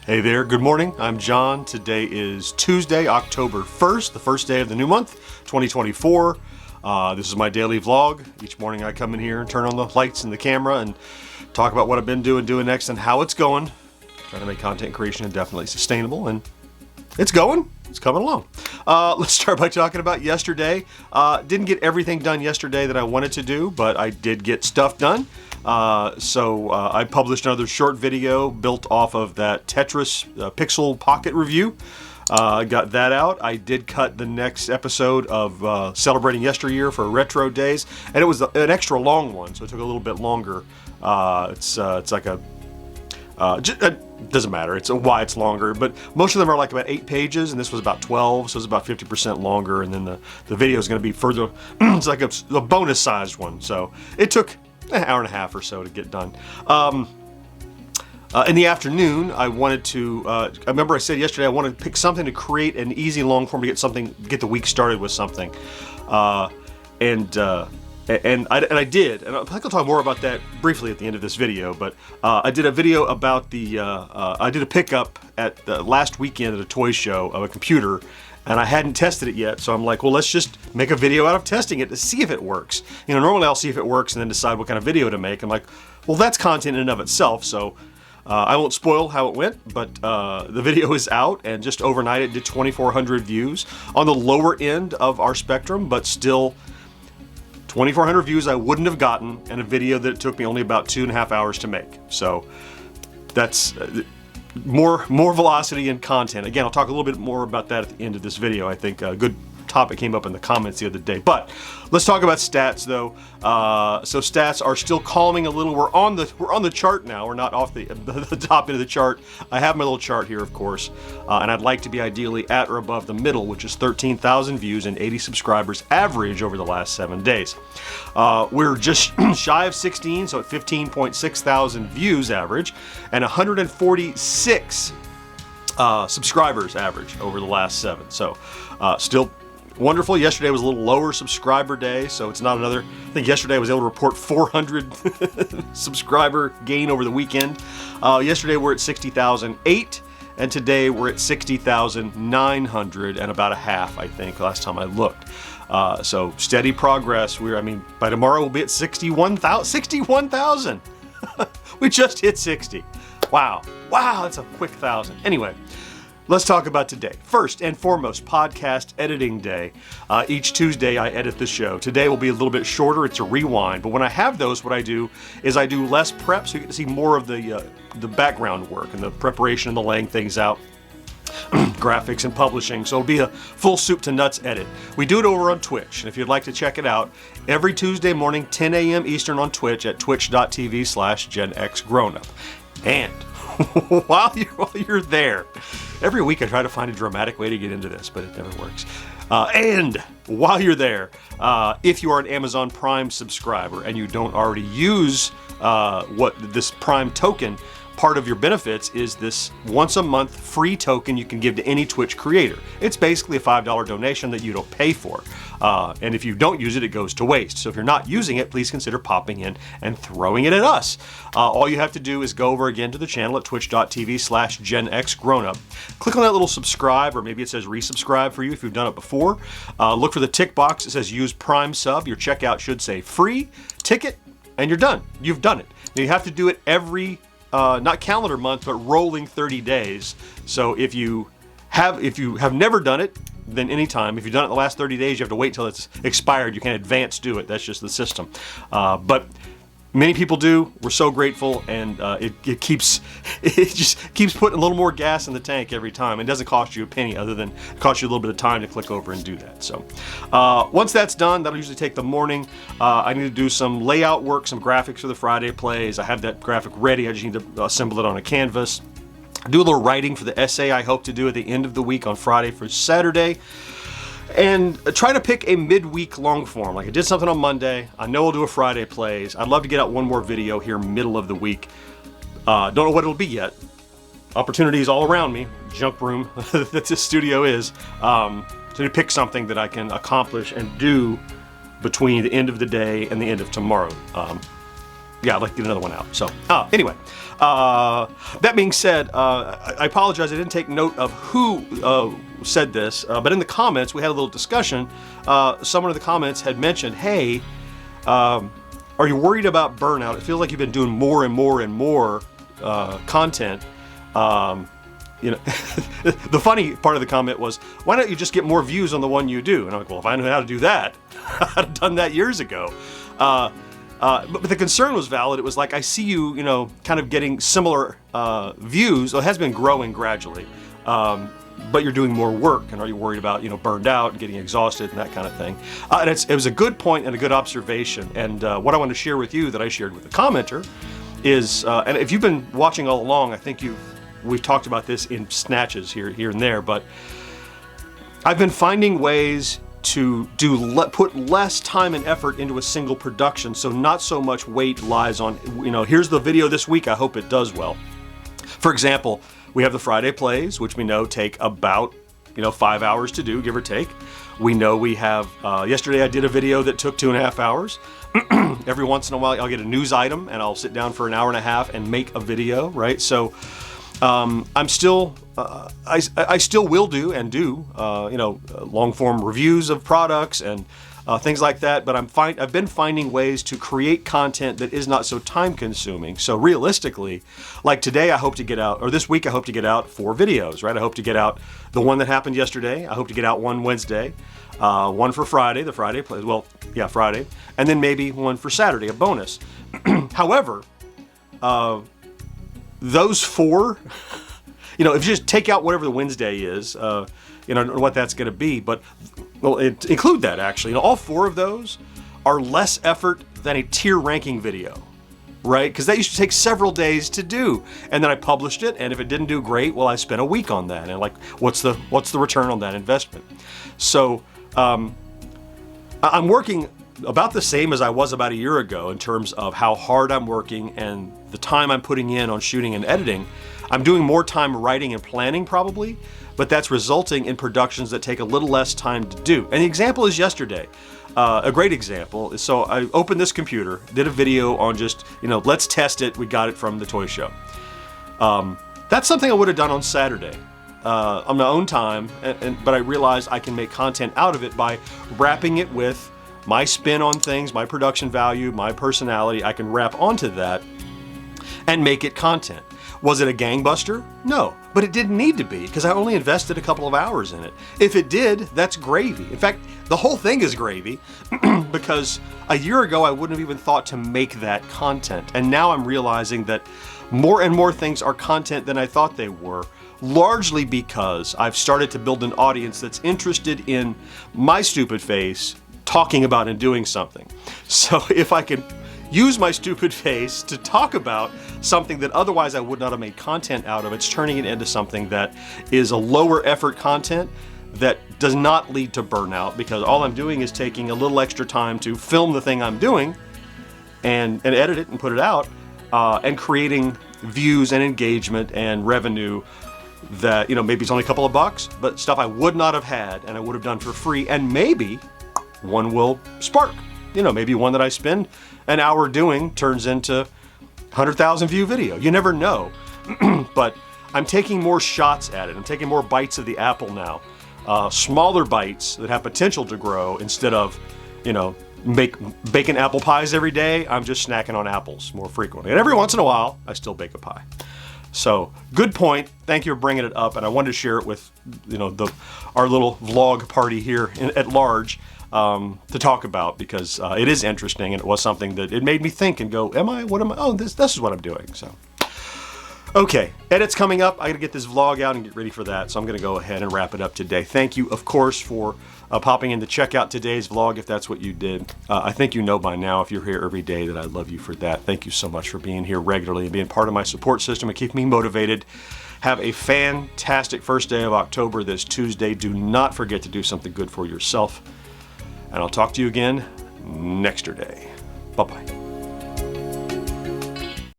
Hey there, good morning. I'm John. Today is Tuesday, October 1st, the first day of the new month, 2024. This is my daily vlog. Each morning I come in here and turn on the lights and the camera and talk about what I've been doing next and how it's going. Trying to make content creation definitely sustainable, and it's going. It's coming along. Let's start by talking about yesterday. Didn't get everything done yesterday that I wanted to do, but I did get stuff done. So I published another short video built off of that Tetris Pixel Pocket review. I got that out. I did cut the next episode of Celebrating Yesteryear for Retro Days, and it was an extra long one, so it took a little bit longer. It's like a... it doesn't matter. It's why it's longer, but most of them are like about 8 pages, and this was about 12, so it's about 50% longer. And then the video is going to be further. It's like a bonus-sized one, so it took an hour and a half or so to get done. In the afternoon, I wanted to. I remember I said yesterday I wanted to pick something to create an easy long form to get the week started with something, and I did, and I think I'll talk more about that briefly at the end of this video. But I did a video about I did a pickup at the last weekend at a toy show of a computer, and I hadn't tested it yet. So I'm like, well, let's just make a video out of testing it to see if it works. You know, normally I'll see if it works and then decide what kind of video to make. I'm like, well, that's content in and of itself. So I won't spoil how it went, but the video is out, and just overnight it did 2,400 views on the lower end of our spectrum, but still 2,400 views I wouldn't have gotten in a video that it took me only about 2.5 hours to make. So that's more velocity and content. Again, I'll talk a little bit more about that at the end of this video. I think a good topic came up in the comments the other day. But let's talk about stats, though. So stats are still calming a little. We're on the chart now. We're not off the top end of the chart. I have my little chart here, of course, and I'd like to be ideally at or above the middle, which is 13,000 views and 80 subscribers average over the last 7 days. We're just shy of 16, so at 15.6 thousand views average and 146 subscribers average over the last 7. So still wonderful. Yesterday was a little lower subscriber day, so it's not another. I think yesterday I was able to report 400 subscriber gain over the weekend. Yesterday we're at 60,008, and today we're at 60,900 and about a half, I think, last time I looked. So steady progress. By tomorrow we'll be at 61,000. We just hit 60. Wow, that's a quick 1,000. Anyway, let's talk about today. First and foremost, podcast editing day. Each Tuesday I edit the show. Today will be a little bit shorter. It's a rewind. But when I have those, what I do is I do less prep, so you get to see more of the background work and the preparation and the laying things out, graphics and publishing. So it'll be a full soup to nuts edit. We do it over on Twitch, and if you'd like to check it out, every Tuesday morning, 10 a.m. Eastern on Twitch at twitch.tv/GenXGrownUp. And while you're there, every week I try to find a dramatic way to get into this, but it never works. And while you're there, if you are an Amazon Prime subscriber and you don't already use this Prime token, part of your benefits is this once a month free token you can give to any Twitch creator. It's basically a $5 donation that you don't pay for. And if you don't use it, it goes to waste. So if you're not using it, please consider popping in and throwing it at us. All you have to do is go over again to the channel at twitch.tv/GenXGrownUp. Click on that little subscribe, or maybe it says resubscribe for you if you've done it before. Look for the tick box that says use Prime sub. Your checkout should say free, ticket, and you're done. You've done it. Now you have to do it every not calendar month, but rolling 30 days. So if you have never done it, then anytime. If you've done it in the last 30 days, you have to wait till it's expired. You can advance do it. That's just the system. But many people do. We're so grateful, and it just keeps putting a little more gas in the tank every time. It doesn't cost you a penny, other than it costs you a little bit of time to click over and do that. So once that's done, that'll usually take the morning. I need to do some layout work, some graphics for the Friday plays. I have that graphic ready. I just need to assemble it on a canvas. Do a little writing for the essay I hope to do at the end of the week on Friday for Saturday. And try to pick a midweek long form. Like I did something on Monday. I know I'll do a Friday plays. I'd love to get out one more video here middle of the week. Don't know what it'll be yet. Opportunities all around me. Junk room that this studio is. To pick something that I can accomplish and do between the end of the day and the end of tomorrow. yeah, I'd like to get another one out. So anyway, that being said, I apologize. I didn't take note of who said this, but in the comments we had a little discussion. Someone in the comments had mentioned, hey, are you worried about burnout? It feels like you've been doing more and more and more content. You know, the funny part of the comment was, why don't you just get more views on the one you do? And I'm like, well, if I knew how to do that, I'd have done that years ago. But the concern was valid. It was like, I see you, kind of getting similar views. Well, it has been growing gradually, but you're doing more work. And are you worried about, burned out and getting exhausted and that kind of thing? And it was a good point and a good observation. And what I want to share with you that I shared with the commenter is, and if you've been watching all along, I think we've talked about this in snatches here and there, but I've been finding ways to put less time and effort into a single production, so not so much weight lies on, here's the video this week, I hope it does well. For example, we have the Friday plays, which we know take about 5 hours to do, give or take. We know we have, yesterday I did a video that took 2.5 hours. Every once in a while I'll get a news item and I'll sit down for an hour and a half and make a video, right? So I'm still, I still will do and do, long form reviews of products and things like that. But I've been finding ways to create content that is not so time consuming. So realistically, like today, I hope to get out, or this week, I hope to get out 4 videos, right? I hope to get out the one that happened yesterday. I hope to get out one Wednesday, one for Friday, the Friday plays. Well, yeah, Friday, and then maybe one for Saturday, a bonus. However, those 4, if you just take out whatever the Wednesday is, I don't know what that's going to be, but include that actually. All 4 of those are less effort than a tier ranking video, right? Because that used to take several days to do, and then I published it, and if it didn't do great, well, I spent a week on that, and like, what's the return on that investment? So I'm working about the same as I was about a year ago in terms of how hard I'm working and the time I'm putting in on shooting and editing. I'm doing more time writing and planning probably, but that's resulting in productions that take a little less time to do. And the example is yesterday. A great example is, so I opened this computer, did a video on just, let's test it. We got it from the toy show. That's something I would have done on Saturday on my own time, but I realized I can make content out of it by wrapping it with my spin on things, my production value, my personality. I can wrap onto that and make it content. Was it a gangbuster? No, but it didn't need to be because I only invested a couple of hours in it. If it did, that's gravy. In fact, the whole thing is gravy because a year ago I wouldn't have even thought to make that content. And now I'm realizing that more and more things are content than I thought they were, largely because I've started to build an audience that's interested in my stupid face talking about and doing something. So if I can use my stupid face to talk about something that otherwise I would not have made content out of, it's turning it into something that is a lower effort content that does not lead to burnout, because all I'm doing is taking a little extra time to film the thing I'm doing and edit it and put it out, and creating views and engagement and revenue that, maybe it's only a couple of bucks, but stuff I would not have had and I would have done for free, and maybe one will spark. Maybe one that I spend an hour doing turns into 100,000 view video. You never know. But I'm taking more shots at it. I'm taking more bites of the apple now. Smaller bites that have potential to grow instead of, baking apple pies every day. I'm just snacking on apples more frequently. And every once in a while, I still bake a pie. So, good point. Thank you for bringing it up. And I wanted to share it with, our little vlog party here at large. To talk about, because it is interesting, and it was something that it made me think and go, what am I, oh, this is what I'm doing. So, okay, edits coming up. I gotta get this vlog out and get ready for that, so I'm gonna go ahead and wrap it up today. Thank you, of course, for popping in to check out today's vlog, if that's what you did. I think you know by now, if you're here every day, that I love you for that. Thank you so much for being here regularly and being part of my support system and keeping me motivated. Have a fantastic first day of October this Tuesday. Do not forget to do something good for yourself. And I'll talk to you again next day. Bye-bye.